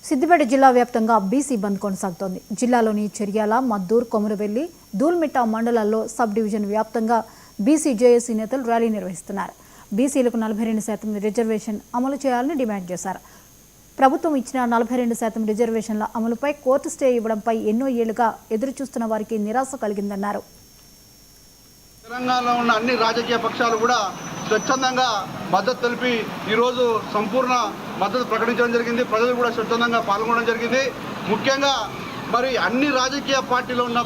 సిద్దిపేట జిల్లా వ్యాప్తంగా బీసీ బంద్ కొనసాగుతోంది. జిల్లాలోని చెర్యాల, మద్దూర్, కొమురవెల్లి, దూల్మిట్ట మండలాల్లో సబ్ డివిజన్ వ్యాప్తంగా బీసీ జేఏసీ నేతలు ర్యాలీ నిర్వహిస్తున్నారు. బీసీలకు 42% రిజర్వేషన్ అమలు చేయాలని డిమాండ్ చేశారు. ప్రభుత్వం ఇచ్చిన 42% రిజర్వేషన్ల అమలుపై కోర్టు స్టే ఇవ్వడంపై ఎన్నో ఏళ్లుగా ఎదురుచూస్తున్న వారికి నిరాశ కలిగిందన్నారు. తెలంగాణలో ఉన్న అన్ని రాజకీయ పక్షాలు కూడా స్వచ్ఛందంగా మద్దతు తెలిపి ఈరోజు సంపూర్ణ మద్దతు ప్రకటించడం జరిగింది. ప్రజలు కూడా స్వచ్ఛందంగా పాల్గొనడం జరిగింది. ముఖ్యంగా మరి అన్ని రాజకీయ పార్టీలో ఉన్న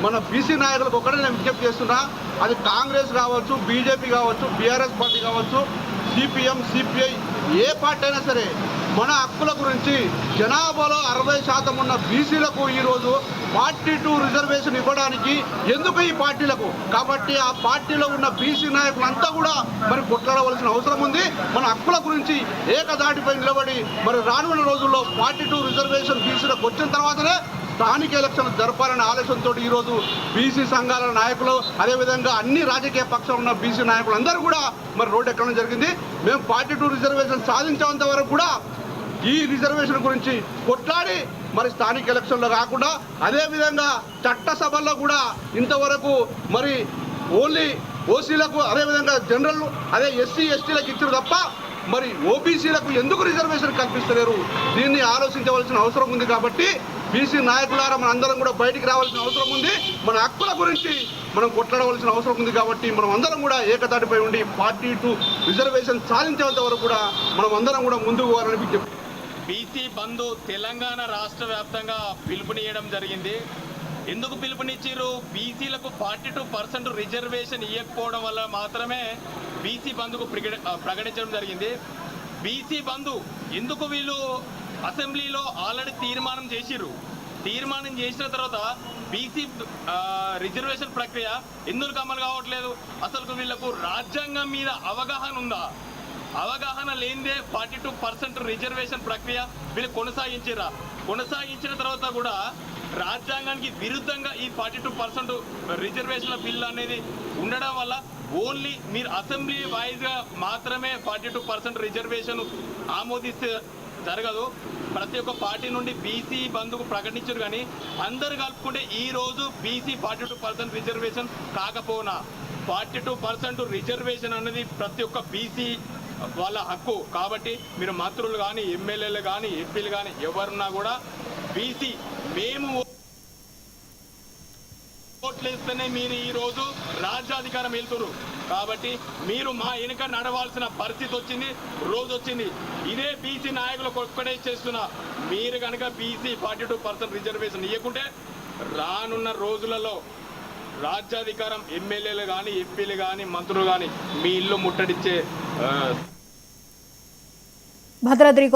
మన బీసీ నాయకులకు ఒక్కడే నేను విజ్ఞప్తి చేస్తున్నా. అది కాంగ్రెస్ కావచ్చు, బీజేపీ కావచ్చు, బీఆర్ఎస్ పార్టీ కావచ్చు, సిపిఎం, సిపిఐ, ఏ పార్టీ అయినా సరే మన హక్కుల గురించి జనాభాలో 60% ఉన్న బీసీలకు ఈరోజు 42 రిజర్వేషన్ ఇవ్వడానికి ఎందుకు ఈ పార్టీలకు? కాబట్టి ఆ పార్టీలో ఉన్న బీసీ నాయకులంతా కూడా మరి కొట్లాడవలసిన అవసరం ఉంది. మన హక్కుల గురించి ఏకదాటిపై నిలబడి మరి రానున్న రోజుల్లో 42 రిజర్వేషన్ బీసీలకు వచ్చిన తర్వాతనే స్థానిక ఎలక్షన్ జరపాలనే ఆలోచనతో ఈరోజు బీసీ సంఘాల నాయకులు, అదేవిధంగా అన్ని రాజకీయ పక్షాలు ఉన్న బీసీ నాయకులు అందరూ కూడా మరి రోడ్డు ఎక్కడం జరిగింది. మేము 42 రిజర్వేషన్ సాధించేంత వరకు కూడా ఈ రిజర్వేషన్ గురించి కొట్లాడి మరి స్థానిక ఎలక్షన్లో కాకుండా అదేవిధంగా చట్టసభల్లో కూడా ఇంతవరకు మరి ఓన్లీ ఓసీలకు, అదేవిధంగా జనరల్, అదే ఎస్సీ ఎస్టీలకు ఇచ్చారు తప్ప మరి ఓబీసీలకు ఎందుకు రిజర్వేషన్ కల్పిస్తలేరు? దీన్ని ఆలోచించవలసిన అవసరం ఉంది. కాబట్టి బీసీ నాయకులారా మన అందరం కూడా బయటికి రావాల్సిన అవసరం ఉంది. మన హక్కుల గురించి మనం కొట్లాడవలసిన అవసరం ఉంది. కాబట్టి మనం అందరం కూడా ఏకతాటిపై ఉండి 42 రిజర్వేషన్ సాధించేంత వరకు కూడా మనం అందరం కూడా ముందుకు పోవాలని విజ్ఞప్తి. బీసీ బంధు తెలంగాణ రాష్ట్ర వ్యాప్తంగా పిలుపునియడం జరిగింది. ఎందుకు పిలుపునిచ్చారు? బీసీలకు 42% రిజర్వేషన్ ఇవ్వకపోవడం వల్ల మాత్రమే బీసీ బంధుకు ప్రకటించడం జరిగింది. బీసీ బంధు ఎందుకు వీళ్ళు అసెంబ్లీలో ఆల్రెడీ తీర్మానం చేసిరు. తీర్మానం చేసిన తర్వాత బీసీ రిజర్వేషన్ ప్రక్రియ ఎందుకు అమలు కావట్లేదు? అసలు వీళ్ళకు రాజ్యాంగం మీద అవగాహన ఉందా? అవగాహన లేనిదే 42% రిజర్వేషన్ ప్రక్రియ వీళ్ళు కొనసాగించారా? కొనసాగించిన తర్వాత కూడా రాజ్యాంగానికి విరుద్ధంగా ఈ 42% రిజర్వేషన్ల బిల్ అనేది ఉండడం వల్ల ఓన్లీ మీరు అసెంబ్లీ వైజ్గా మాత్రమే 42% రిజర్వేషన్ ఆమోదిస్తే జరగదు. ప్రతి ఒక్క పార్టీ నుండి బీసీ బంధుకు ప్రకటించారు, కానీ అందరు కలుపుకుంటే ఈ రోజు బీసీ 42% రిజర్వేషన్ కాకపోనా 42% రిజర్వేషన్ అనేది ప్రతి ఒక్క బీసీ వాళ్ళ హక్కు. కాబట్టి మీరు మంత్రులు కానీ, ఎమ్మెల్యేలు కానీ, ఎంపీలు కానీ ఎవరున్నా కూడా బీసీ మేము ఓట్లేస్తేనే మీరు ఈరోజు రాజ్యాధికారం వెళ్తున్నారు. కాబట్టి మీరు మా వెనుక నడవాల్సిన పరిస్థితి వచ్చింది, రోజు వచ్చింది. ఇదే బీసీ నాయకులకు ఒక్కడే చేస్తున్నా. మీరు కనుక బీసీ 42% రిజర్వేషన్ ఇవ్వకుంటే రానున్న రోజులలో రాజ్యాధికారం ఎమ్మెల్యేలు కానీ, ఎంపీలు కానీ, మంత్రులు కానీ మీ ఇల్లు ముట్టడిచ్చే భద్రాద్రి